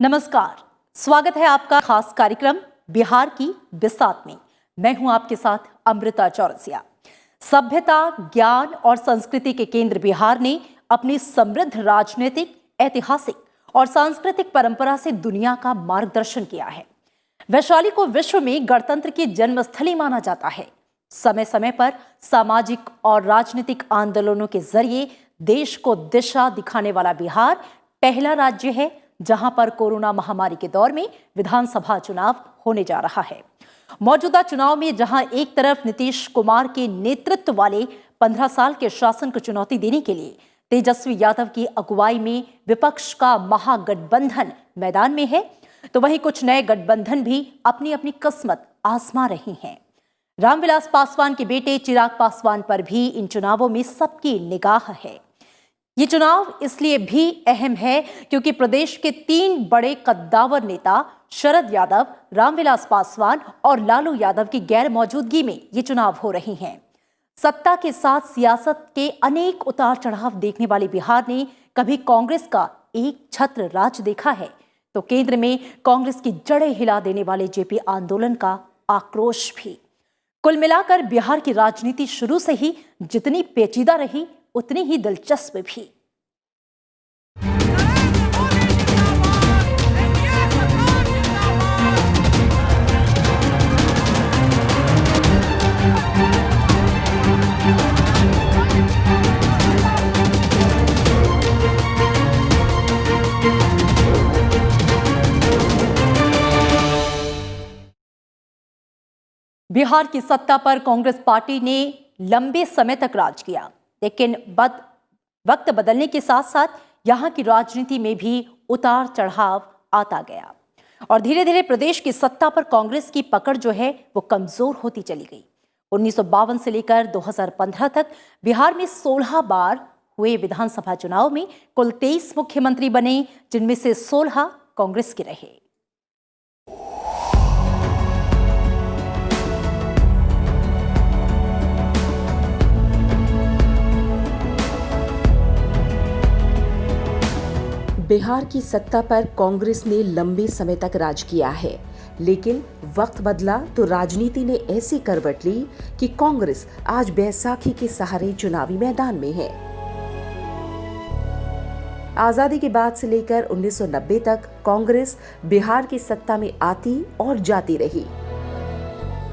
नमस्कार, स्वागत है आपका खास कार्यक्रम बिहार की बिसात में। मैं हूं आपके साथ अमृता चौरसिया। सभ्यता, ज्ञान और संस्कृति के केंद्र बिहार ने अपनी समृद्ध राजनीतिक, ऐतिहासिक और सांस्कृतिक परंपरा से दुनिया का मार्गदर्शन किया है। वैशाली को विश्व में गणतंत्र की जन्मस्थली माना जाता है। समय समय पर सामाजिक और राजनीतिक आंदोलनों के जरिए देश को दिशा दिखाने वाला बिहार पहला राज्य है जहां पर कोरोना महामारी के दौर में विधानसभा चुनाव होने जा रहा है। मौजूदा चुनाव में जहां एक तरफ नीतीश कुमार के नेतृत्व वाले 15 साल के शासन को चुनौती देने के लिए तेजस्वी यादव की अगुवाई में विपक्ष का महागठबंधन मैदान में है, तो वहीं कुछ नए गठबंधन भी अपनी अपनी किस्मत आजमा रहे हैं। रामविलास पासवान के बेटे चिराग पासवान पर भी इन चुनावों में सबकी निगाह है। ये चुनाव इसलिए भी अहम है क्योंकि प्रदेश के 3 बड़े कद्दावर नेता शरद यादव, रामविलास पासवान और लालू यादव की गैर मौजूदगी में ये चुनाव हो रहे हैं। सत्ता के साथ सियासत के अनेक उतार चढ़ाव देखने वाले बिहार ने कभी कांग्रेस का एक छत्र राज देखा है, तो केंद्र में कांग्रेस की जड़ें हिला देने वाले जेपी आंदोलन का आक्रोश भी। कुल मिलाकर बिहार की राजनीति शुरू से ही जितनी पेचीदा रही, उतनी ही दिलचस्प भी। बिहार की सत्ता पर कांग्रेस पार्टी ने लंबे समय तक राज किया, लेकिन वक्त बदलने के साथ साथ यहां की राजनीति में भी उतार चढ़ाव आता गया और धीरे धीरे प्रदेश की सत्ता पर कांग्रेस की पकड़ जो है वो कमजोर होती चली गई। 1952 से लेकर 2015 तक बिहार में 16 बार हुए विधानसभा चुनाव में कुल 23 मुख्यमंत्री बने, जिनमें से 16 कांग्रेस के रहे। बिहार की सत्ता पर कांग्रेस ने लंबे समय तक राज किया है, लेकिन वक्त बदला तो राजनीति ने ऐसी करवट ली कि कांग्रेस आज बैसाखी के सहारे चुनावी मैदान में है। आजादी के बाद से लेकर 1990 तक कांग्रेस बिहार की सत्ता में आती और जाती रही,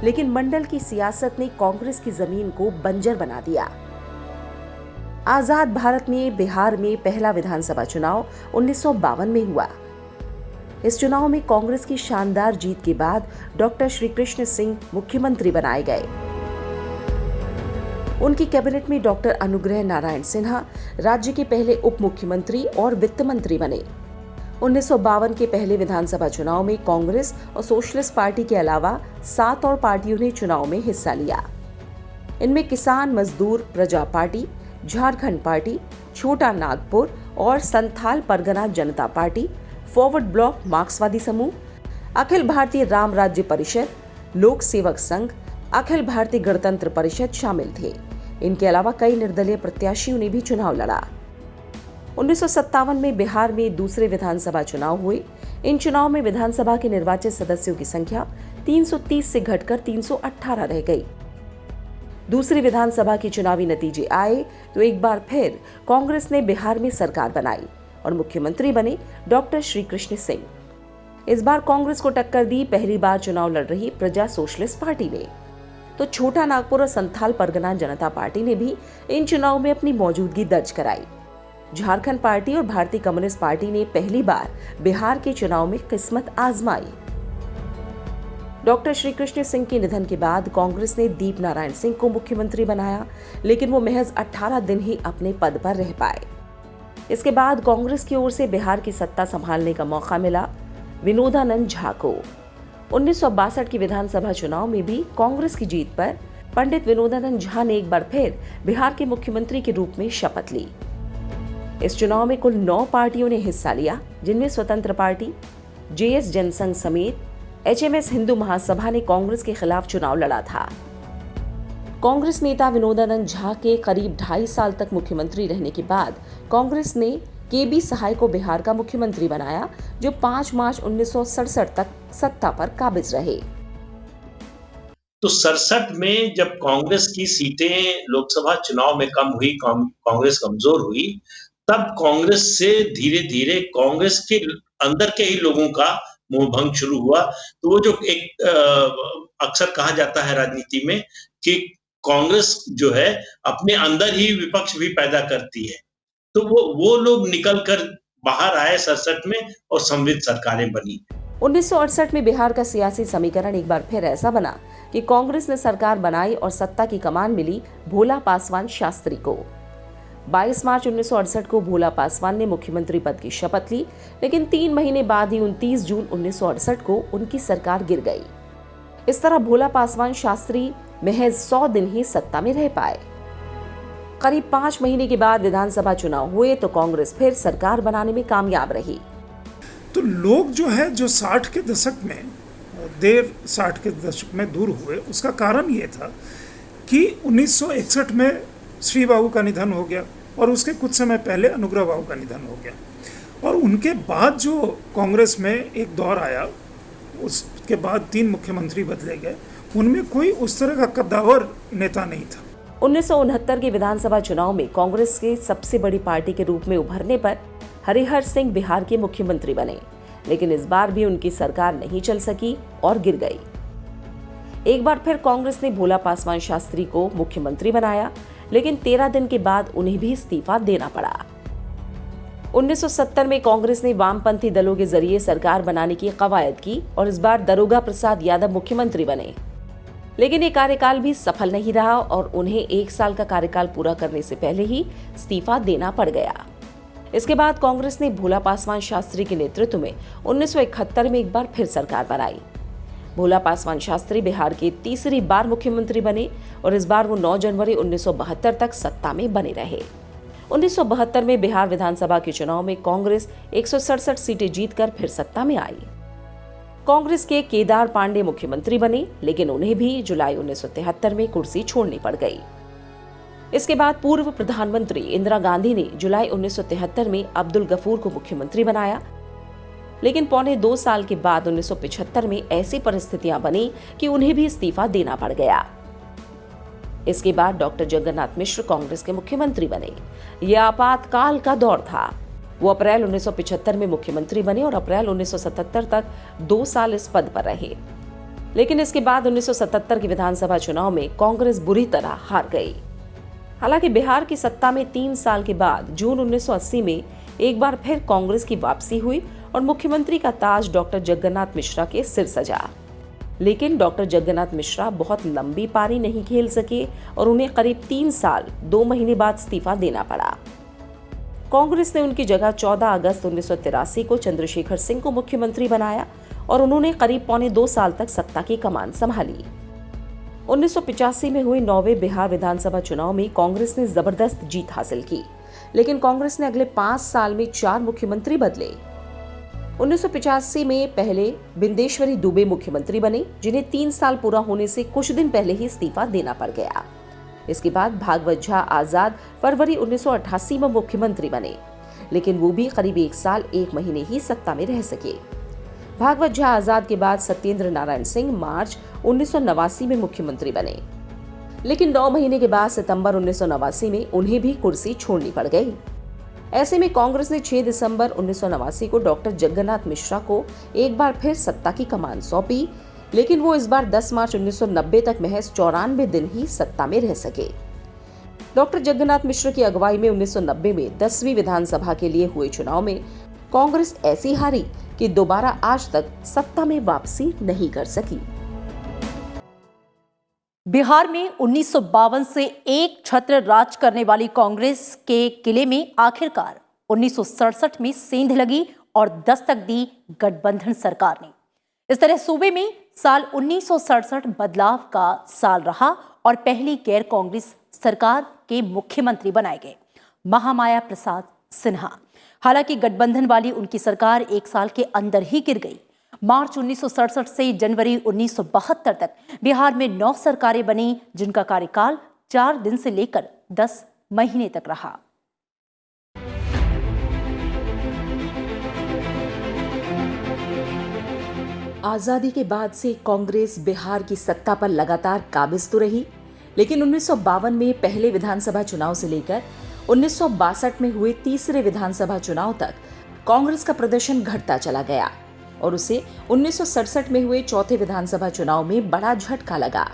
लेकिन मंडल की सियासत ने कांग्रेस की जमीन को बंजर बना दिया। आजाद भारत में बिहार में पहला विधानसभा चुनाव 1952 में हुआ। इस चुनाव में कांग्रेस की शानदार जीत के बाद डॉक्टर श्री कृष्ण सिंह मुख्यमंत्री बनाए गए। उनकी कैबिनेट में डॉक्टर अनुग्रह नारायण सिन्हा राज्य के पहले उप मुख्यमंत्री और वित्त मंत्री बने। 1952 के पहले विधानसभा चुनाव में कांग्रेस और सोशलिस्ट पार्टी के अलावा 7 और पार्टियों ने चुनाव में हिस्सा लिया। इनमें किसान मजदूर प्रजा पार्टी, झारखंड पार्टी, छोटा नागपुर और संथाल परगना जनता पार्टी, फॉरवर्ड ब्लॉक मार्क्सवादी समूह, अखिल भारतीय राम राज्य परिषद, लोक सेवक संघ, अखिल भारतीय गणतंत्र परिषद शामिल थे। इनके अलावा कई निर्दलीय प्रत्याशियों ने भी चुनाव लड़ा। 1957 में बिहार में दूसरे विधानसभा चुनाव हुए। इन चुनाव में विधानसभा के निर्वाचित सदस्यों की संख्या 330 से घटकर 318 रह गई। दूसरी विधानसभा के चुनावी नतीजे आए तो एक बार फिर कांग्रेस ने बिहार में सरकार बनाई और मुख्यमंत्री बने डॉक्टर श्री कृष्ण सिंह। इस बार कांग्रेस को टक्कर दी पहली बार चुनाव लड़ रही प्रजा सोशलिस्ट पार्टी ने, तो छोटा नागपुर और संथाल परगना जनता पार्टी ने भी इन चुनाव में अपनी मौजूदगी दर्ज कराई। झारखंड पार्टी और भारतीय कम्युनिस्ट पार्टी ने पहली बार बिहार के चुनाव में किस्मत आजमाई। डॉक्टर श्री कृष्ण सिंह के निधन के बाद कांग्रेस ने दीप नारायण सिंह को मुख्यमंत्री बनाया, लेकिन वो महज 18 दिन ही अपने पद पर रह पाए। इसके बाद कांग्रेस की ओर से बिहार की सत्ता संभालने का मौका मिला विनोदानंद झा को। 1962 के विधानसभा चुनाव में भी कांग्रेस की जीत पर पंडित विनोदानंद झा ने एक बार फिर बिहार के मुख्यमंत्री के रूप में शपथ ली। इस चुनाव में कुल 9 पार्टियों ने हिस्सा लिया, जिनमें स्वतंत्र पार्टी, जेएस जनसंघ समेत एचएमएस हिंदू महासभा ने कांग्रेस के खिलाफ चुनाव लड़ा था। कांग्रेस नेता विनोदानंद झा के करीब 2.5 साल तक मुख्यमंत्री रहने के बाद कांग्रेस ने KB सहाय को बिहार का मुख्यमंत्री बनाया, जो 5 मार्च 1967 तक सत्ता पर काबिज रहे। तो 67 में जब कांग्रेस की सीटें लोकसभा चुनाव में कम हुई, कांग्रेस कमजोर हुई, तब कांग्रेस से धीरे धीरे कांग्रेस के अंदर के ही लोगों का मोहभंग शुरू हुआ। तो वो जो एक अक्सर कहा जाता है राजनीति में कि कांग्रेस जो है अपने अंदर ही विपक्ष भी पैदा करती है, तो वो लोग निकल कर बाहर आए 67 में और समविध सरकारें बनी। 1968 में बिहार का सियासी समीकरण एक बार फिर ऐसा बना कि कांग्रेस ने सरकार बनाई और सत्ता की कमान मिली भोला पासवान शास्त्री को। 22 मार्च 1968 को भोला पासवान ने मुख्यमंत्री पद की शपथ ली, लेकिन 3 महीने बाद ही 29 जून 1968 को उनकी सरकार गिर गई। इस तरह भोला पासवान शास्त्री महज 100 दिन ही सत्ता में रह पाए। करीब 5 महीने के बाद विधानसभा चुनाव हुए तो कांग्रेस फिर सरकार बनाने में कामयाब रही। तो लोग जो 60 के दशक में, देर 60 के दशक में दूर हुए, उसका कारण ये था कि 1961 में श्री बाबू का निधन हो गया और उसके कुछ समय पहले अनुग्रह बाबू का निधन हो गया। और उनके बाद जो कांग्रेस में एक दौर आया, उसके बाद 3 मुख्यमंत्री बदले गए, उनमें कोई उस तरह का कद्दावर नेता नहीं था। 1969 के विधानसभा चुनाव में कांग्रेस के सबसे बड़ी पार्टी के रूप में उभरने पर हरिहर सिंह बिहार के मुख्यमंत्री बने, लेकिन इस बार भी उनकी सरकार नहीं चल सकी और गिर गई। एक बार फिर कांग्रेस ने भोला पासवान शास्त्री को मुख्यमंत्री बनाया, लेकिन 13 दिन के बाद उन्हें भी इस्तीफा देना पड़ा। 1970 में कांग्रेस ने वामपंथी दलों के जरिए सरकार बनाने की कवायद की और इस बार दारोगा प्रसाद यादव मुख्यमंत्री बने, लेकिन ये कार्यकाल भी सफल नहीं रहा और उन्हें 1 साल का कार्यकाल पूरा करने से पहले ही इस्तीफा देना पड़ गया। इसके बाद कांग्रेस ने भोला पासवान शास्त्री के नेतृत्व में 1971 में एक बार फिर सरकार बनाई। भोला पासवान शास्त्री बिहार के तीसरी बार मुख्यमंत्री बने और इस बार वो 9 जनवरी 1972 तक सत्ता में बने रहे। 1972 में बिहार विधानसभा के चुनाव में कांग्रेस 167 सीटें जीतकर फिर सत्ता में आई। कांग्रेस के केदार पांडे मुख्यमंत्री बने, लेकिन उन्हें भी जुलाई 1973 में कुर्सी छोड़नी पड़ गई। इसके बाद पूर्व प्रधानमंत्री इंदिरा गांधी ने जुलाई 1973 में अब्दुल गफूर को मुख्यमंत्री बनाया, लेकिन पौने 2 साल के बाद 1975 में ऐसी परिस्थितियां बनी कि उन्हें भी इस्तीफा देना पड़ गया। इसके बाद डॉक्टर जगन्नाथ मिश्र कांग्रेस के मुख्यमंत्री बने। यह आपातकाल का दौर था। वो अप्रैल 1975 में मुख्यमंत्री बने और अप्रैल 1977 तक 2 साल इस पद पर रहे, लेकिन इसके बाद 1977 के विधानसभा चुनाव में कांग्रेस बुरी तरह हार गई। हालांकि बिहार की सत्ता में 3 साल के बाद जून 1980 में एक बार फिर कांग्रेस की वापसी हुई और मुख्यमंत्री का ताज डॉक्टर जगन्नाथ मिश्रा के सिर सजा। लेकिन डॉक्टर जगन्नाथ मिश्रा बहुत लंबी पारी नहीं खेल सके और उन्हें करीब 3 साल 2 महीने बाद इस्तीफा देना पड़ा। कांग्रेस ने उनकी जगह 14 अगस्त 1983 को चंद्रशेखर सिंह को मुख्यमंत्री बनाया और उन्होंने करीब पौने 2 साल तक सत्ता की कमान संभाली। 1985 में हुए 9वें बिहार विधानसभा चुनाव में कांग्रेस ने जबरदस्त जीत हासिल की, लेकिन कांग्रेस ने अगले 5 साल में 4 मुख्यमंत्री बदले। 1985 में पहले बिंदेश्वरी दुबे मुख्यमंत्री बने, जिन्हें 3 साल पूरा होने से कुछ दिन पहले ही इस्तीफा देना पड़ गया। इसके बाद भागवत झा आजाद फरवरी 1988 में मुख्यमंत्री बने, लेकिन वो भी करीब 1 साल 1 महीने ही सत्ता में रह सके। भागवत झा आजाद के बाद सत्येंद्र नारायण सिंह मार्च 1989 में मुख्यमंत्री बने, लेकिन 9 महीने के बाद सितंबर 1989 में उन्हें भी कुर्सी छोड़नी पड़ गई। ऐसे में कांग्रेस ने 6 दिसंबर 1989 को डॉक्टर जगन्नाथ मिश्रा को एक बार फिर सत्ता की कमान सौंपी, लेकिन वो इस बार 10 मार्च 1990 तक महज 94 दिन ही सत्ता में रह सके। डॉक्टर जगन्नाथ मिश्र की अगुवाई में 1990 में 10वीं विधानसभा के लिए हुए चुनाव में कांग्रेस ऐसी हारी कि दोबारा आज तक सत्ता में वापसी नहीं कर सकी। बिहार में 1952 से एक छत्र राज करने वाली कांग्रेस के किले में आखिरकार 1967 में सेंध लगी और दस्तक दी गठबंधन सरकार ने। इस तरह सूबे में साल 1967 बदलाव का साल रहा और पहली गैर कांग्रेस सरकार के मुख्यमंत्री बनाए गए महामाया प्रसाद सिन्हा। हालांकि गठबंधन वाली उनकी सरकार 1 साल के अंदर ही गिर गई। मार्च 1967 से जनवरी 1972 तक बिहार में 9 सरकारें बनी, जिनका कार्यकाल 4 दिन से लेकर 10 महीने तक रहा। आजादी के बाद से कांग्रेस बिहार की सत्ता पर लगातार काबिज तो रही, लेकिन 1952 में पहले विधानसभा चुनाव से लेकर 1962 में हुए तीसरे विधानसभा चुनाव तक कांग्रेस का प्रदर्शन घटता चला गया और उसे 1967 में हुए चौथे विधानसभा चुनाव में बड़ा झटका लगा।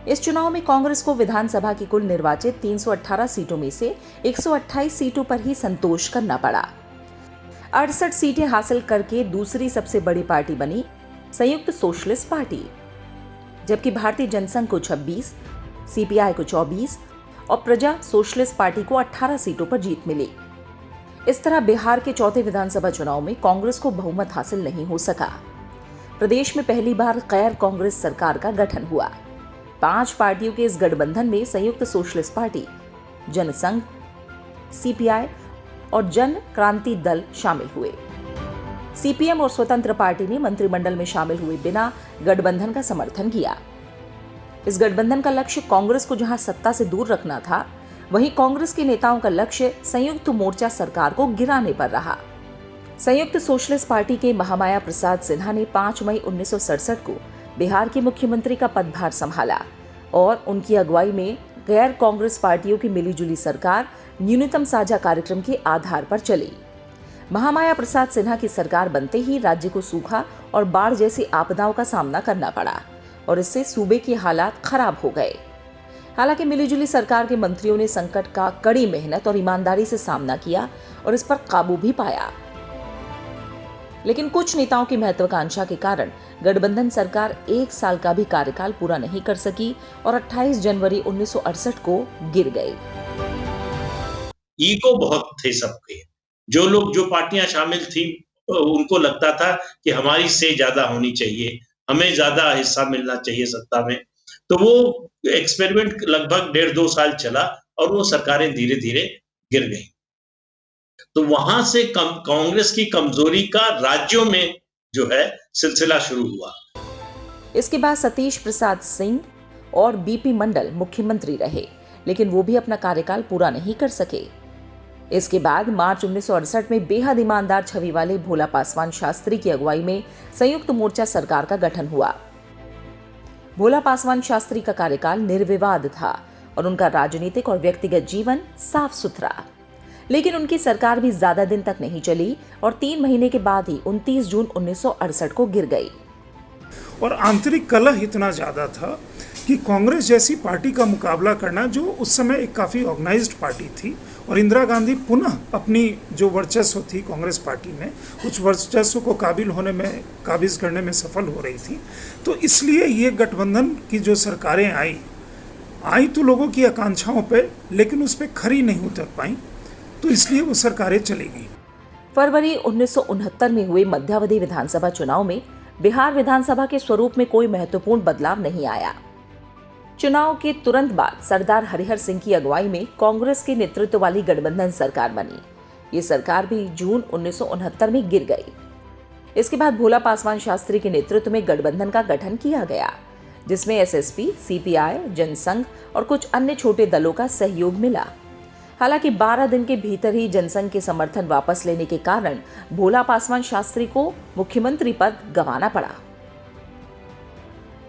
इस चुनाव में कांग्रेस को विधानसभा की कुल निर्वाचित 318 सीटों में से 128 सीटों पर ही संतोष करना पड़ा। 68 सीटें हासिल करके दूसरी सबसे बड़ी पार्टी बनी संयुक्त सोशलिस्ट पार्टी, जबकि भारतीय जनसंघ को 26, सीपीआई को 24 और प्रजा सोशलिस्ट पार्टी को 18 सीटों पर जीत मिली। इस तरह बिहार के चौथे विधानसभा चुनाव में कांग्रेस को बहुमत हासिल नहीं हो सका। प्रदेश में पहली बार गैर कांग्रेस सरकार का गठन हुआ। 5 पार्टियों के इस गठबंधन में संयुक्त सोशलिस्ट पार्टी, जनसंघ, सीपीआई और जन क्रांति दल शामिल हुए। सीपीएम और स्वतंत्र पार्टी ने मंत्रिमंडल में शामिल हुए बिना गठबंधन का समर्थन किया। इस गठबंधन का लक्ष्य कांग्रेस को जहां सत्ता से दूर रखना था, वहीं कांग्रेस के नेताओं का लक्ष्य संयुक्त मोर्चा सरकार को गिराने पर रहा। संयुक्त सोशलिस्ट पार्टी के महामाया प्रसाद सिन्हा ने 5 मई 1967 को बिहार के मुख्यमंत्री का पदभार संभाला और उनकी अगुवाई में गैर कांग्रेस पार्टियों की मिलीजुली सरकार न्यूनतम साझा कार्यक्रम के आधार पर चली। महामाया प्रसाद सिन्हा की सरकार बनते ही राज्य को सूखा और बाढ़ जैसी आपदाओं का सामना करना पड़ा और इससे सूबे के हालात खराब हो गए। हालांकि मिलीजुली सरकार के मंत्रियों ने संकट का कड़ी मेहनत और ईमानदारी से सामना किया और इस पर काबू भी पाया, लेकिन कुछ नेताओं की महत्वाकांक्षा के कारण गठबंधन सरकार 1 साल का भी कार्यकाल पूरा नहीं कर सकी और 28 जनवरी 1968 को गिर गई। ईगो बहुत थे सबके। जो लोग, जो पार्टियां शामिल थी, उनको लगता था कि हमारी से ज्यादा होनी चाहिए, हमें ज्यादा हिस्सा मिलना चाहिए सत्ता में। तो वो एक्सपेरिमेंट लगभग 1.5-2 साल चला और वो सरकारें धीरे धीरे गिर गई। तो वहां से कांग्रेस की कमजोरी का राज्यों में जो है सिलसिला शुरू हुआ। इसके बाद सतीश प्रसाद सिंह और बीपी मंडल मुख्यमंत्री रहे, लेकिन वो भी अपना कार्यकाल पूरा नहीं कर सके। इसके बाद मार्च 1968 में बेहद ईमानदार छवि वाले भोला पासवान शास्त्री की अगुवाई में संयुक्त मोर्चा सरकार का गठन हुआ। भोला पासवान शास्त्री का कार्यकाल निर्विवाद था और उनका राजनीतिक और व्यक्तिगत जीवन साफ सुथरा, लेकिन उनकी सरकार भी ज्यादा दिन तक नहीं चली और 3 महीने के बाद ही 29 जून 1968 को गिर गई। और आंतरिक कलह इतना ज़्यादा था कि कांग्रेस जैसी पार्टी का मुकाबला करना, जो उस समय एक काफ़ी ऑर्गेनाइज्ड पार्टी थी और इंदिरा गांधी पुनः अपनी जो वर्चस्व थी कांग्रेस पार्टी में, उस वर्चस्व को काबिज करने में सफल हो रही थी। तो इसलिए ये गठबंधन की जो सरकारें आई तो लोगों की आकांक्षाओं पे, लेकिन उस पर खरी नहीं उतर पाई, तो इसलिए वो सरकारें चली गई। फरवरी 1969 में हुए मध्यावधि विधानसभा चुनाव में बिहार विधानसभा के स्वरूप में कोई महत्वपूर्ण बदलाव नहीं आया। चुनाव के तुरंत बाद सरदार हरिहर सिंह की अगुवाई में कांग्रेस के नेतृत्व वाली गठबंधन सरकार बनी। ये सरकार भी जून 1969 में गिर गई। इसके बाद भोला पासवान शास्त्री के नेतृत्व में गठबंधन का गठन किया गया, जिसमें एसएसपी, सीपीआई, जनसंघ और कुछ अन्य छोटे दलों का सहयोग मिला। हालांकि 12 दिन के भीतर ही जनसंघ के समर्थन वापस लेने के कारण भोला पासवान शास्त्री को मुख्यमंत्री पद गंवाना पड़ा।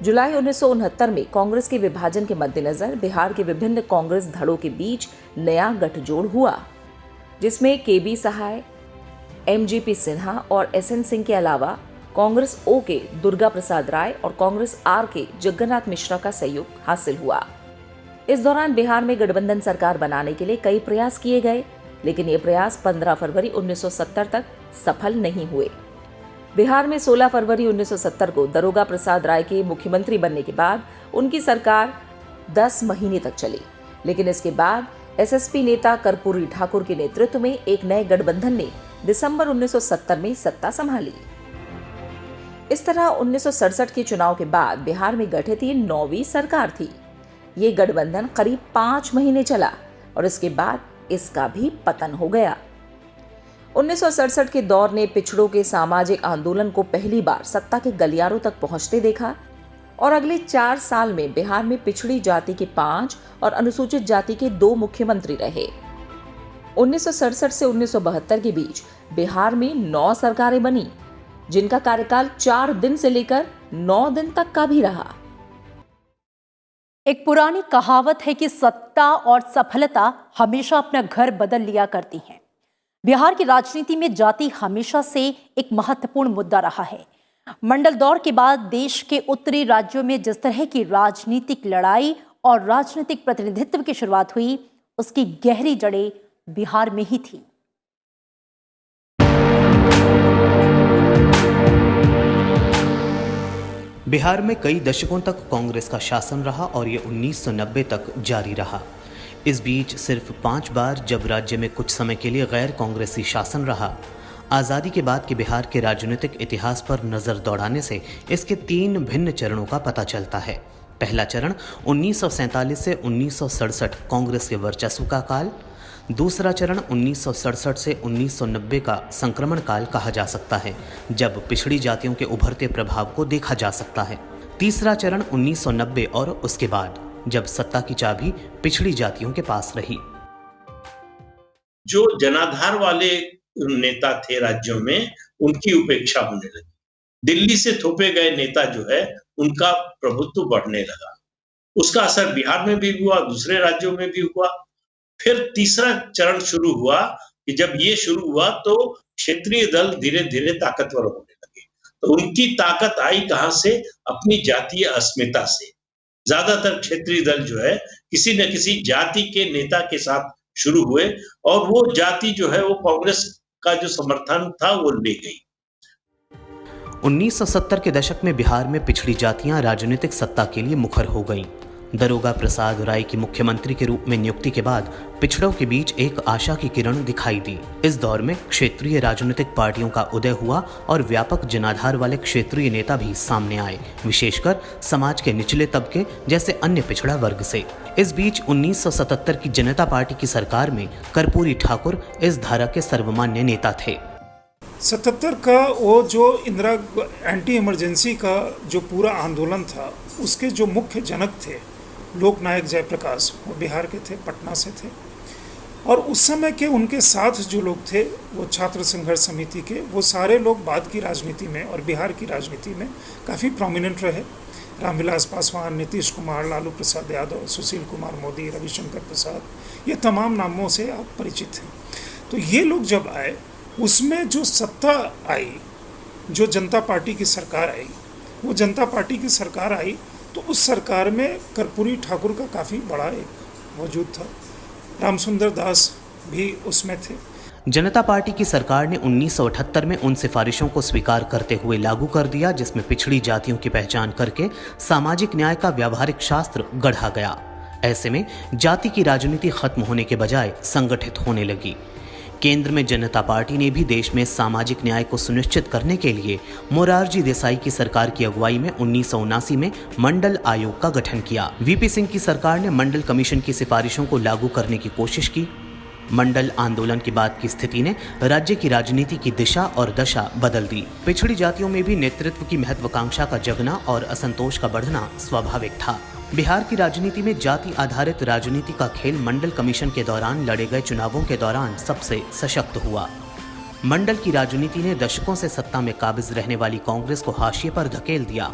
जुलाई 1969 में कांग्रेस के विभाजन के मद्देनजर बिहार के विभिन्न कांग्रेस धड़ों के बीच नया गठजोड़ हुआ, जिसमें केबी सहाय, एमजीपी सिन्हा और एसएन सिंह के अलावा कांग्रेस ओ के दुर्गा प्रसाद राय और कांग्रेस आर के जगन्नाथ मिश्रा का सहयोग हासिल हुआ। इस दौरान बिहार में गठबंधन सरकार बनाने के लिए कई प्रयास किए गए, लेकिन ये प्रयास 15 फरवरी 1970 तक सफल नहीं हुए। बिहार में 16 फरवरी 1970 को दरोगा प्रसाद राय के मुख्यमंत्री बनने के बाद उनकी सरकार 10 महीने तक चली, लेकिन इसके बाद एसएसपी नेता कर्पूरी ठाकुर के नेतृत्व में एक नए गठबंधन ने दिसंबर 1970 में सत्ता संभाली। इस तरह 1967 के चुनाव के बाद बिहार में गठित ये 9वीं सरकार थी। ये गठबंधन करीब 5 महीने चला और इसके बाद इसका भी पतन हो गया। 1967 के दौर ने पिछड़ों के सामाजिक आंदोलन को पहली बार सत्ता के गलियारों तक पहुंचते देखा और अगले 4 साल में बिहार में पिछड़ी जाति के 5 और अनुसूचित जाति के 2 मुख्यमंत्री रहे। 1967 से 1972 के बीच बिहार में 9 सरकारें बनी। जिनका कार्यकाल 4 दिन से लेकर 9 दिन तक का भी रहा। एक पुरानी कहावत है कि सत्ता और सफलता हमेशा अपना घर बदल लिया करती हैं। बिहार की राजनीति में जाति हमेशा से एक महत्वपूर्ण मुद्दा रहा है। मंडल दौर के बाद देश के उत्तरी राज्यों में जिस तरह की राजनीतिक लड़ाई और राजनीतिक प्रतिनिधित्व की शुरुआत हुई, उसकी गहरी जड़ें बिहार में ही थी। बिहार में कई दशकों तक कांग्रेस का शासन रहा और ये 1990 तक जारी रहा। इस बीच सिर्फ 5 बार जब राज्य में कुछ समय के लिए गैर कांग्रेसी शासन रहा। आज़ादी के बाद के बिहार के राजनीतिक इतिहास पर नज़र दौड़ाने से इसके 3 भिन्न चरणों का पता चलता है। पहला चरण 1947 से 1967 कांग्रेस के वर्चस्व का काल, दूसरा चरण 1967 से 1990 का संक्रमण काल कहा जा सकता है, जब पिछड़ी जातियों के उभरते प्रभाव को देखा जा सकता है। तीसरा चरण 1990 और उसके बाद, जब सत्ता की चाबी पिछड़ी जातियों के पास रही। जो जनाधार वाले नेता थे राज्यों में, उनकी उपेक्षा होने लगी। दिल्ली से थोपे गए नेता जो है, उनका प्रभुत्व बढ़ने लगा। उसका असर बिहार में भी हुआ, दूसरे राज्यों में भी हुआ। फिर तीसरा चरण शुरू हुआ कि जब ये शुरू हुआ तो क्षेत्रीय दल धीरे धीरे ताकतवर होने लगे। तो उनकी ताकत आई कहां से? अपनी जातीय अस्मिता से। ज्यादातर क्षेत्रीय दल जो है किसी न किसी जाति के नेता के साथ शुरू हुए और वो जाति जो है वो कांग्रेस का जो समर्थन था वो ले गई। 1970 के दशक में बिहार में पिछड़ी जातियां राजनीतिक सत्ता के लिए मुखर हो गईं। दरोगा प्रसाद राय की मुख्यमंत्री के रूप में नियुक्ति के बाद पिछड़ों के बीच एक आशा की किरण दिखाई दी। इस दौर में क्षेत्रीय राजनीतिक पार्टियों का उदय हुआ और व्यापक जनाधार वाले क्षेत्रीय नेता भी सामने आए, विशेषकर समाज के निचले तबके जैसे अन्य पिछड़ा वर्ग से। इस बीच 1977 की जनता पार्टी की सरकार में कर्पूरी ठाकुर इस धारा के सर्वमान्य नेता थे। 77 का वो जो इंदिरा एंटी इमरजेंसी का जो पूरा आंदोलन था, उसके जो मुख्य जनक थे लोकनायक जयप्रकाश, वो बिहार के थे, पटना से थे। और उस समय के उनके साथ जो लोग थे वो छात्र संघर्ष समिति के, वो सारे लोग बाद की राजनीति में और बिहार की राजनीति में काफ़ी प्रोमिनेंट रहे। रामविलास पासवान, नीतीश कुमार, लालू प्रसाद यादव, सुशील कुमार मोदी, रविशंकर प्रसाद, ये तमाम नामों से आप परिचित हैं। तो ये लोग जब आए, उसमें जो सत्ता आई, जो जनता पार्टी की सरकार आई, वो जनता पार्टी की सरकार आई तो उस सरकार में कर्पूरी ठाकुर का काफ़ी बड़ा एक वजूद था। रामसुंदर दास भी उसमें थे। जनता पार्टी की सरकार ने 1978 में उन सिफारिशों को स्वीकार करते हुए लागू कर दिया जिसमें पिछड़ी जातियों की पहचान करके सामाजिक न्याय का व्यावहारिक शास्त्र गढ़ा गया। ऐसे में जाति की राजनीति खत्म होने के बजाय संगठित होने लगी। केंद्र में जनता पार्टी ने भी देश में सामाजिक न्याय को सुनिश्चित करने के लिए मोरारजी देसाई की सरकार की अगुवाई में 1979 में मंडल आयोग का गठन किया। वीपी सिंह की सरकार ने मंडल कमीशन की सिफारिशों को लागू करने की कोशिश की। मंडल आंदोलन के बाद की स्थिति ने राज्य की राजनीति की दिशा और दशा बदल दी। पिछड़ी जातियों में भी नेतृत्व की महत्वाकांक्षा का जगना और असंतोष का बढ़ना स्वाभाविक था। बिहार की राजनीति में जाति आधारित राजनीति का खेल मंडल कमीशन के दौरान लड़े गए चुनावों के दौरान सबसे सशक्त हुआ। मंडल की राजनीति ने दशकों से सत्ता में काबिज रहने वाली कांग्रेस को हाशिए पर धकेल दिया।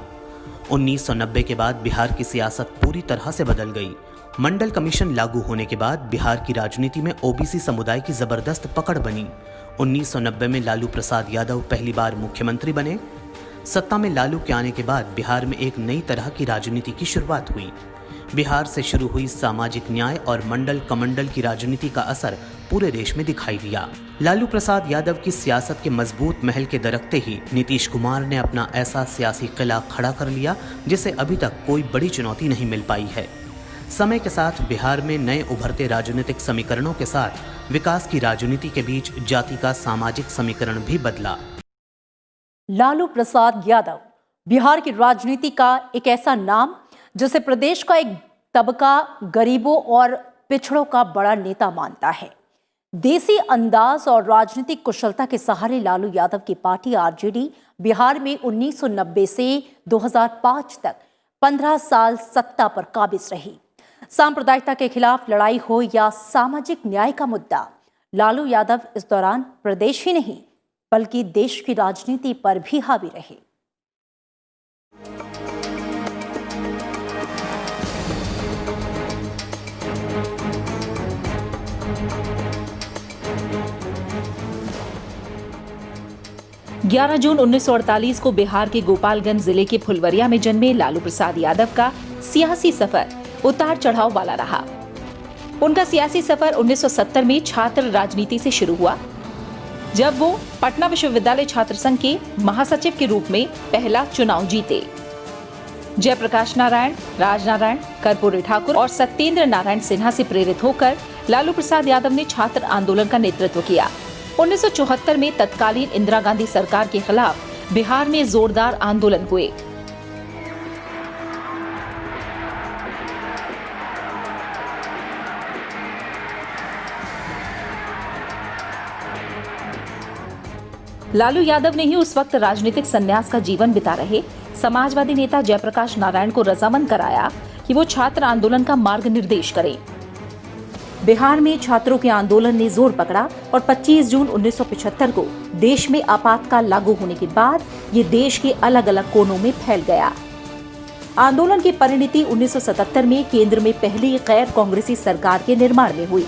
1990 के बाद बिहार की सियासत पूरी तरह से बदल गई। मंडल कमीशन लागू होने के बाद बिहार की राजनीति में ओबीसी समुदाय की जबरदस्त पकड़ बनी। 1990 में लालू प्रसाद यादव पहली बार मुख्यमंत्री बने। सत्ता में लालू के आने के बाद बिहार में एक नई तरह की राजनीति की शुरुआत हुई। बिहार से शुरू हुई सामाजिक न्याय और मंडल कमंडल की राजनीति का असर पूरे देश में दिखाई दिया। लालू प्रसाद यादव की सियासत के मजबूत महल के दरकते ही नीतीश कुमार ने अपना ऐसा सियासी किला खड़ा कर लिया जिसे अभी तक कोई बड़ी चुनौती नहीं मिल पाई है। समय के साथ बिहार में नए उभरते राजनीतिक समीकरणों के साथ विकास की राजनीति के बीच जाति का सामाजिक समीकरण भी बदला। लालू प्रसाद यादव बिहार की राजनीति का एक ऐसा नाम जिसे प्रदेश का एक तबका गरीबों और पिछड़ों का बड़ा नेता मानता है। देसी अंदाज और राजनीतिक कुशलता के सहारे लालू यादव की पार्टी आरजेडी बिहार में 1990 से 2005 तक 15 साल सत्ता पर काबिज रही। सांप्रदायिकता के खिलाफ लड़ाई हो या सामाजिक न्याय का मुद्दा, लालू यादव इस दौरान प्रदेश ही नहीं बल्कि देश की राजनीति पर भी हावी रहे। ग्यारह जून 1948 को बिहार के गोपालगंज जिले के फुलवरिया में जन्मे लालू प्रसाद यादव का सियासी सफर उतार चढ़ाव वाला रहा। उनका सियासी सफर 1970 में छात्र राजनीति से शुरू हुआ, जब वो पटना विश्वविद्यालय छात्र संघ के महासचिव के रूप में पहला चुनाव जीते। जयप्रकाश नारायण, राजनारायण, कर्पूरी ठाकुर और सत्येंद्र नारायण सिन्हा से प्रेरित होकर लालू प्रसाद यादव ने छात्र आंदोलन का नेतृत्व किया। 1974 में तत्कालीन इंदिरा गांधी सरकार के खिलाफ बिहार में जोरदार आंदोलन हुए। लालू यादव ने ही उस वक्त राजनीतिक संन्यास का जीवन बिता रहे समाजवादी नेता जयप्रकाश नारायण को रजामंद कराया कि वो छात्र आंदोलन का मार्ग निर्देश करें। बिहार में छात्रों के आंदोलन ने जोर पकड़ा और 25 जून 1975 को देश में आपातकाल लागू होने के बाद ये देश के अलग अलग कोनों में फैल गया। आंदोलन की परिणति 1977 में केंद्र में पहली गैर कांग्रेसी सरकार के निर्माण में हुई।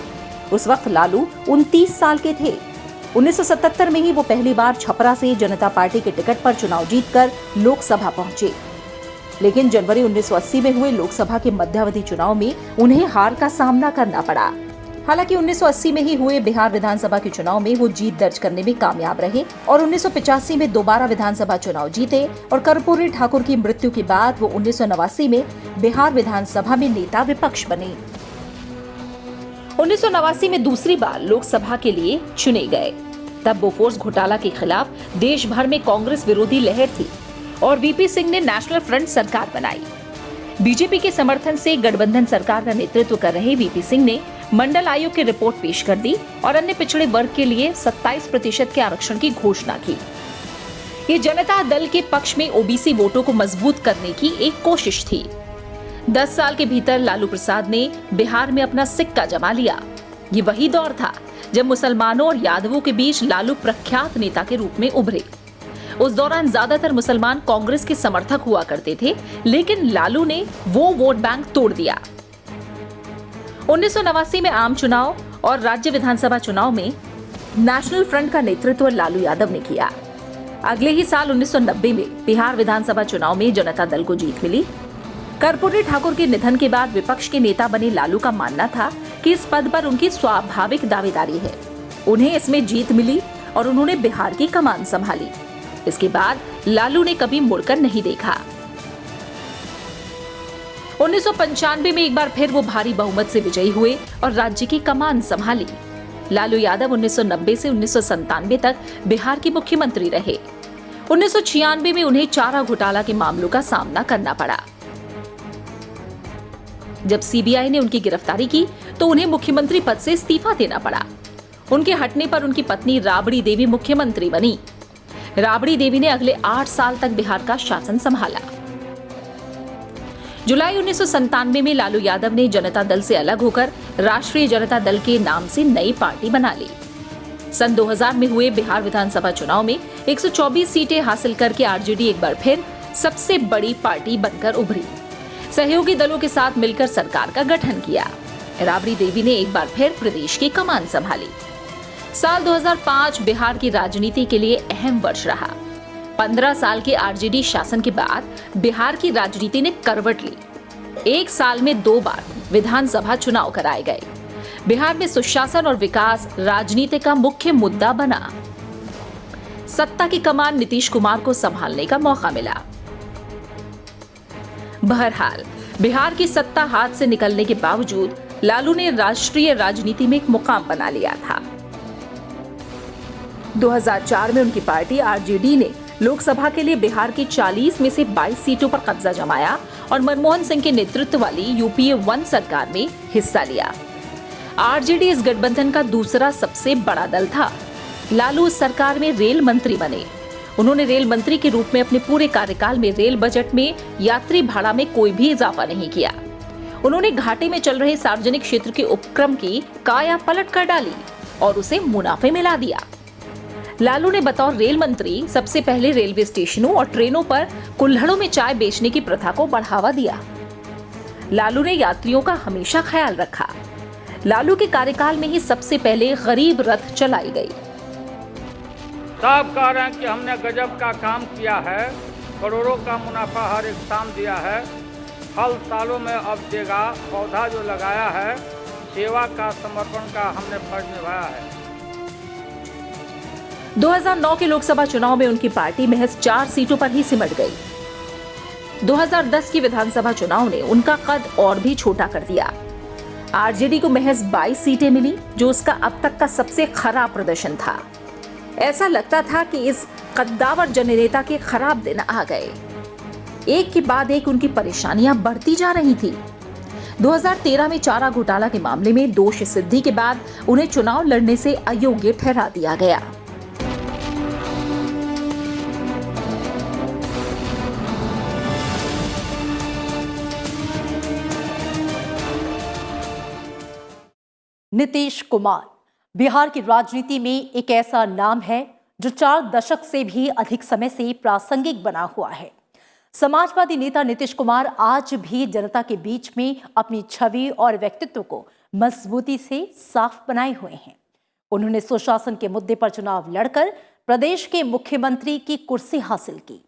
उस वक्त लालू 29 साल के थे। 1977 में ही वो पहली बार छपरा से जनता पार्टी के टिकट पर चुनाव जीतकर लोकसभा पहुंचे, लेकिन जनवरी 1980 में हुए लोकसभा के मध्यावधि चुनाव में उन्हें हार का सामना करना पड़ा। हालांकि 1980 में ही हुए बिहार विधानसभा के चुनाव में वो जीत दर्ज करने में कामयाब रहे और 1985 में दोबारा विधानसभा चुनाव जीते और कर्पूरी ठाकुर की मृत्यु के बाद वो 1989 में बिहार विधानसभा में नेता विपक्ष बने। 1989 में दूसरी बार लोकसभा के लिए चुने गए। तब बोफोर्स घोटाला के खिलाफ देश भर में कांग्रेस विरोधी लहर थी और वीपी सिंह ने नेशनल फ्रंट सरकार बनाई। बीजेपी के समर्थन से गठबंधन सरकार का नेतृत्व कर रहे वीपी सिंह ने मंडल आयोग की रिपोर्ट पेश कर दी और अन्य पिछड़े वर्ग के लिए 27% के आरक्षण की घोषणा की। ये जनता दल के पक्ष में ओबीसी वोटों को मजबूत करने की एक कोशिश थी। 10 साल के भीतर लालू प्रसाद ने बिहार में अपना सिक्का जमा लिया। ये वही दौर था जब मुसलमानों और यादवों के बीच लालू प्रख्यात नेता के रूप में उभरे। उस दौरान ज्यादातर मुसलमान कांग्रेस के समर्थक हुआ करते थे, लेकिन लालू ने वो वोट बैंक तोड़ दिया। 1989 में आम चुनाव और राज्य विधानसभा चुनाव में नेशनल फ्रंट का नेतृत्व लालू यादव ने किया। अगले ही साल 1990 में बिहार विधानसभा चुनाव में जनता दल को जीत मिली। कर्पूरी ठाकुर के निधन के बाद विपक्ष के नेता बने लालू का मानना था कि इस पद पर उनकी स्वाभाविक दावेदारी है। उन्हें इसमें जीत मिली और उन्होंने बिहार की कमान संभाली। इसके बाद लालू ने कभी मुड़कर नहीं देखा। 1995 में एक बार फिर वो भारी बहुमत से विजयी हुए और राज्य की कमान संभाली। लालू यादव 1990 से 1997 तक बिहार के मुख्यमंत्री रहे। 1996 में उन्हें चारा घोटाला के मामलों का सामना करना पड़ा। जब सीबीआई ने उनकी गिरफ्तारी की तो उन्हें मुख्यमंत्री पद से इस्तीफा देना पड़ा। उनके हटने पर उनकी पत्नी राबड़ी देवी मुख्यमंत्री बनी। राबड़ी देवी ने अगले 8 साल तक बिहार का शासन संभाला। जुलाई 1997 में लालू यादव ने जनता दल से अलग होकर राष्ट्रीय जनता दल के नाम से नई पार्टी बना ली। सन 2000 में हुए बिहार विधानसभा चुनाव में 124 सीटें हासिल करके आरजेडी एक बार फिर सबसे बड़ी पार्टी बनकर उभरी। सहयोगी दलों के साथ मिलकर सरकार का गठन किया। राबड़ी देवी ने एक बार फिर प्रदेश की कमान संभाली। साल 2005 बिहार की राजनीति के लिए अहम वर्ष रहा। 15 साल के आरजेडी शासन के बाद बिहार की राजनीति ने करवट ली। एक साल में 2 बार विधानसभा चुनाव कराए गए। बिहार में सुशासन और विकास राजनीति का मुख्य मुद्दा बना। सत्ता की कमान नीतीश कुमार को संभालने का मौका मिला। बहरहाल बिहार की सत्ता हाथ से निकलने के बावजूद लालू ने राष्ट्रीय राजनीति में एक मुकाम बना लिया था। 2004 में उनकी पार्टी आरजेडी ने लोकसभा के लिए बिहार की 40 में से 22 सीटों पर कब्जा जमाया और मनमोहन सिंह के नेतृत्व वाली यूपीए 1 सरकार में हिस्सा लिया। आरजेडी इस गठबंधन का दूसरा सबसे बड़ा दल था। लालू उस सरकार में रेल मंत्री बने। उन्होंने रेल मंत्री के रूप में अपने पूरे कार्यकाल में रेल बजट में यात्री भाड़ा में कोई भी इजाफा नहीं किया। उन्होंने घाटे में चल रहे सार्वजनिक क्षेत्र के उपक्रम की काया पलट कर डाली और उसे मुनाफे में ला दिया। लालू ने बतौर रेल मंत्री सबसे पहले रेलवे स्टेशनों और ट्रेनों पर कुल्हड़ों में चाय बेचने की प्रथा को बढ़ावा दिया। लालू ने यात्रियों का हमेशा ख्याल रखा। लालू के कार्यकाल में ही सबसे पहले गरीब रथ चलाई गई। सब कह रहे हैं कि हमने गजब का काम किया है, करोड़ों का मुनाफा हर एक शाम दिया है, फल सालों में अब देगा, पौधा जो लगाया है, सेवा का समर्पण का हमने फर्ज निभाया है। 2009 के लोकसभा चुनाव में उनकी पार्टी महज 4 सीटों पर ही सिमट गई। 2010 की विधानसभा चुनाव ने उनका कद और भी छोटा कर दिया। आरजेडी को महज 22 सीटें मिली, जो उसका अब तक का सबसे खराब प्रदर्शन था। ऐसा लगता था कि इस कद्दावर जननेता के खराब दिन आ गए। एक के बाद एक उनकी परेशानियां बढ़ती जा रही थी। 2013 में चारा घोटाला के मामले में दोष सिद्धि के बाद उन्हें चुनाव लड़ने से अयोग्य ठहरा दिया गया। नीतीश कुमार बिहार की राजनीति में एक ऐसा नाम है जो 4 दशक से भी अधिक समय से प्रासंगिक बना हुआ है। समाजवादी नेता नीतीश कुमार आज भी जनता के बीच में अपनी छवि और व्यक्तित्व को मजबूती से साफ बनाए हुए हैं। उन्होंने सुशासन के मुद्दे पर चुनाव लड़कर प्रदेश के मुख्यमंत्री की कुर्सी हासिल की।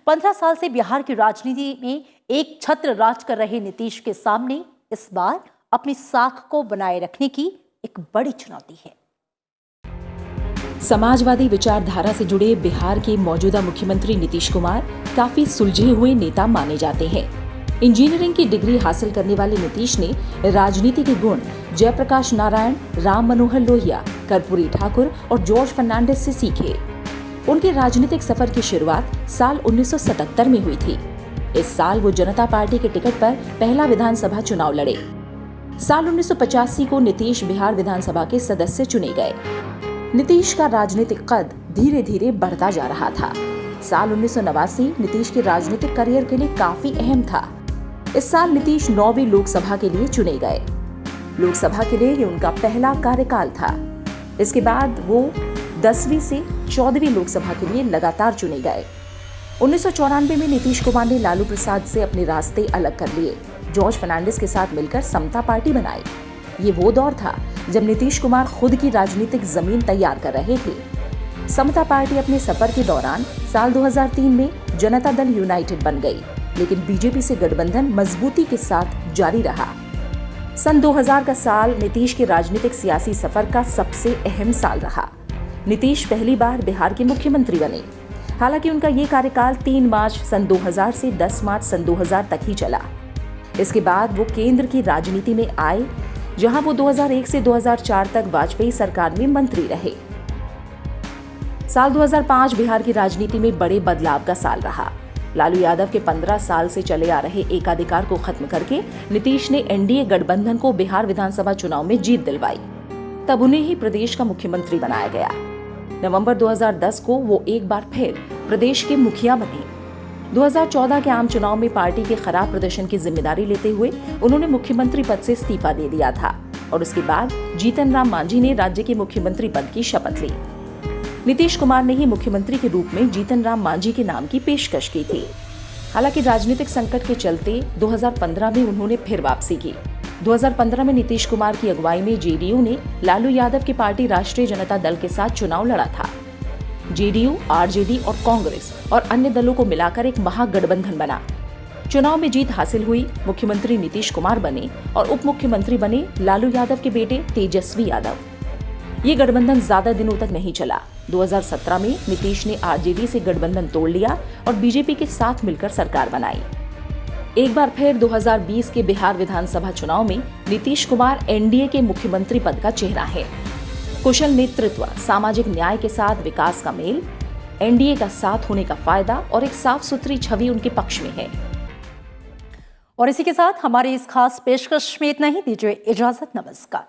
15 साल से बिहार की राजनीति में एक छत्र राज कर रहे नीतीश के सामने इस बार अपनी साख को बनाए रखने की एक बड़ी चुनौती है। समाजवादी विचारधारा से जुड़े बिहार के मौजूदा मुख्यमंत्री नीतीश कुमार काफी सुलझे हुए नेता माने जाते हैं। इंजीनियरिंग की डिग्री हासिल करने वाले नीतीश ने राजनीति के गुण जयप्रकाश नारायण, राम मनोहर लोहिया, कर्पूरी ठाकुर और जॉर्ज फर्नांडिस से सीखे। उनके राजनीतिक सफर की शुरुआत साल 1977 में हुई थी। इस साल वो जनता पार्टी के टिकट पर पहला विधानसभा चुनाव लड़े। साल 1985 को नीतीश बिहार विधानसभा के सदस्य चुने गए। नीतीश का राजनीतिक कद धीरे धीरे बढ़ता जा रहा था। साल 1989 नीतीश के राजनीतिक करियर के लिए काफी अहम था। इस साल नीतीश 9वीं लोकसभा के लिए चुने गए। लोकसभा के लिए ये उनका पहला कार्यकाल था। इसके बाद वो 10वीं से 14वीं लोकसभा के लिए लगातार चुने गए। 1994 में नीतीश कुमार ने लालू प्रसाद से अपने रास्ते अलग कर लिए। जॉर्ज फर्नांडिस के साथ मिलकर समता पार्टी बनाई। ये वो दौर था जब नीतीश कुमार खुद की राजनीतिक जमीन तैयार कर रहे थे। समता पार्टी अपने सफर के दौरान साल 2003 में जनता दल यूनाइटेड बन गई, लेकिन बीजेपी से गठबंधन मजबूती के साथ जारी रहा। सन 2000 का साल नीतीश के राजनीतिक सियासी सफर का सबसे अहम साल रहा। नीतीश पहली बार बिहार के मुख्यमंत्री बने। हालांकि उनका ये कार्यकाल 3 मार्च सन 2000 से 10 मार्च सन 2000 तक ही चला। इसके बाद वो केंद्र की राजनीति में आए, जहां वो 2001 से 2004 तक वाजपेयी सरकार में मंत्री रहे। साल 2005 बिहार की राजनीति में बड़े बदलाव का साल रहा। लालू यादव के 15 साल से चले आ रहे एकाधिकार को खत्म करके नीतीश ने एनडीए गठबंधन को बिहार विधानसभा चुनाव में जीत दिलवाई। तब उन्हें ही प्रदेश का मुख्यमंत्री बनाया गया। नवंबर 2010 को वो एक बार फिर प्रदेश के मुखिया बने। 2014 के आम चुनाव में पार्टी के खराब प्रदर्शन की जिम्मेदारी लेते हुए उन्होंने मुख्यमंत्री पद से इस्तीफा दे दिया था और उसके बाद जीतन राम मांझी ने राज्य के मुख्यमंत्री पद की शपथ ली। नीतीश कुमार ने ही मुख्यमंत्री के रूप में जीतन राम मांझी के नाम की पेशकश की थी। हालांकि राजनीतिक संकट के चलते 2015 में उन्होंने फिर वापसी की। 2015 में नीतीश कुमार की अगुवाई में जेडीयू ने लालू यादव की पार्टी राष्ट्रीय जनता दल के साथ चुनाव लड़ा था। जेडीयू, आरजेडी और कांग्रेस और अन्य दलों को मिलाकर एक महागठबंधन बना। चुनाव में जीत हासिल हुई। मुख्यमंत्री नीतीश कुमार बने और उप मुख्यमंत्री बने लालू यादव के बेटे तेजस्वी यादव। ये गठबंधन ज्यादा दिनों तक नहीं चला। 2017 में नीतीश ने आरजेडी से गठबंधन तोड़ लिया और बीजेपी के साथ मिलकर सरकार बनाई। एक बार फिर 2020 के बिहार विधानसभा चुनाव में नीतीश कुमार एनडीए के मुख्यमंत्री पद का चेहरा है। कुशल नेतृत्व, सामाजिक न्याय के साथ विकास का मेल, एनडीए का साथ होने का फायदा और एक साफ सुथरी छवि उनके पक्ष में है। और इसी के साथ हमारे इस खास पेशकश में इतना ही। दीजिए इजाजत, नमस्कार।